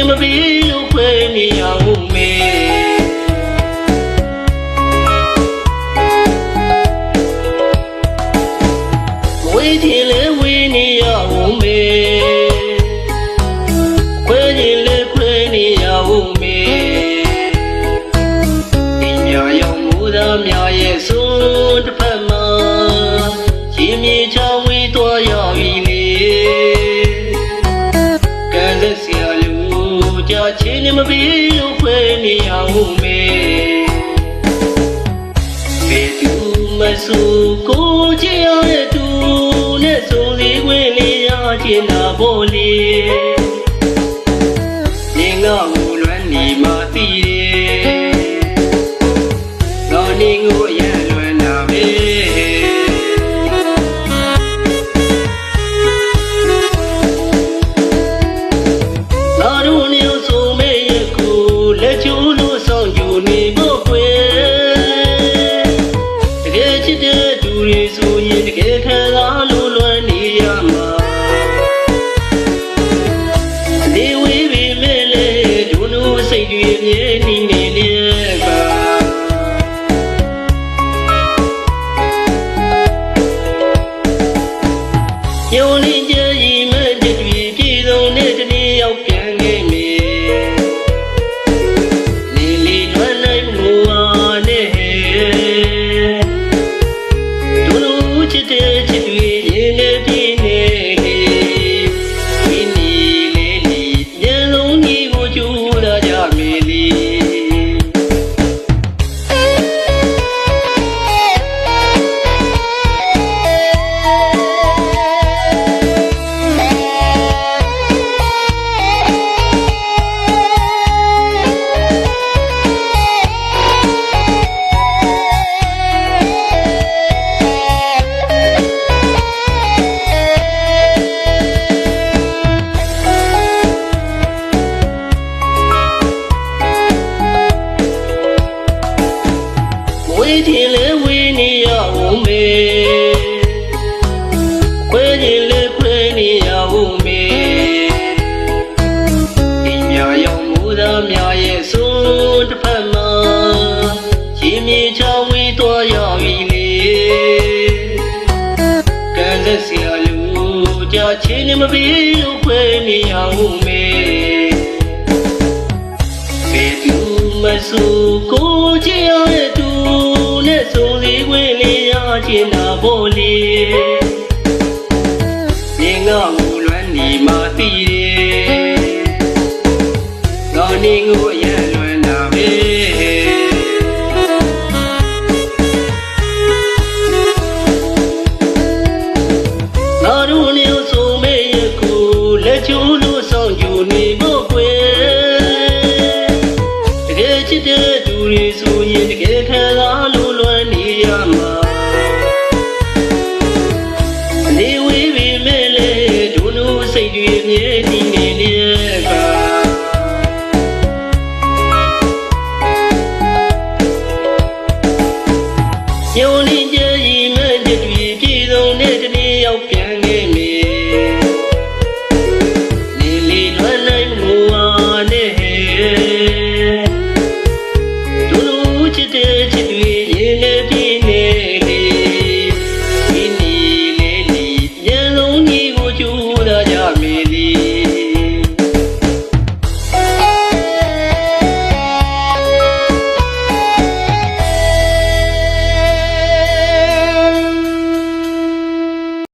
နေမပြီးလို့ခွဲနေရအောင်မေဝေးချင်လဲဝေးနေရအောင်မေခွဲချင်လဲခွဲနေရအောင်မေဒီမြရောင်မူသားများရဲ့စိုးတစ်ဖက်မှာရှင်မြေချောင်းဝေးသွားရပြီလေကံလက်ဆရာလူကြချင်းနေမပြီးလို့ခွဲနေရအောင်မေဘယ်သူမဆိုကိုချင်ရတဲ့သူနဲ့စုံစည်းခွင့်လေးရချင်တာပေါ့လေငင်ငါ့ကိုလွမ်းနေမှသိတယ်ငါနေကိုရန်လွမ်းတာပဲငါတို့နေဆိုမေးရကိုလက်ချိုးလို့ဆောင်ကြနေဖို့ကွယ်တကယ်ချစ်တဲ့သူတွေဆိုရင်တကယ်ခံစားလို့လွမ်းနေရမှာနေဝေးပြီမဲ့လေဒုနိုးစိတ်တွေမြဲနေနေလေပါညိုလင်းကြည်မဲ့တတွေပြည်စုံတဲ့တနေ့ရောက်ပြန်ခဲ့မေနေလီထွန်းနိုင်မှုအားနဲ့ဒုနိုးချစ်တဲ့ချစ်တွေရင်နဲ့ပြင်းနေဒီနေ့လေးဒီညလုံးကြီးကိုကျူလာကြမေလီဝေးချင်လဲဝေးနေရအောင်မေခွဲချင်လဲခွဲနေရအောင်မေဒီမြရောင်မူသားများရဲ့စိုးတစ်ဖက်မှာရှင်မြေချောင်းဝေးသွားရပြီလေကံလက်ဆရာလူကြချင်းနေမပြီးလို့ခွဲနေရအောင်မေဘယ်သူမဆိုကိုချင်ရတဲ့သူနဲ့စုံစည်းခွင့်လေးရချင်တာပေါ့လေငင်ငါ့ကိုလွမ်းနေမှသိတယ်ငါနေကိုရန်လွမ်းတာပဲ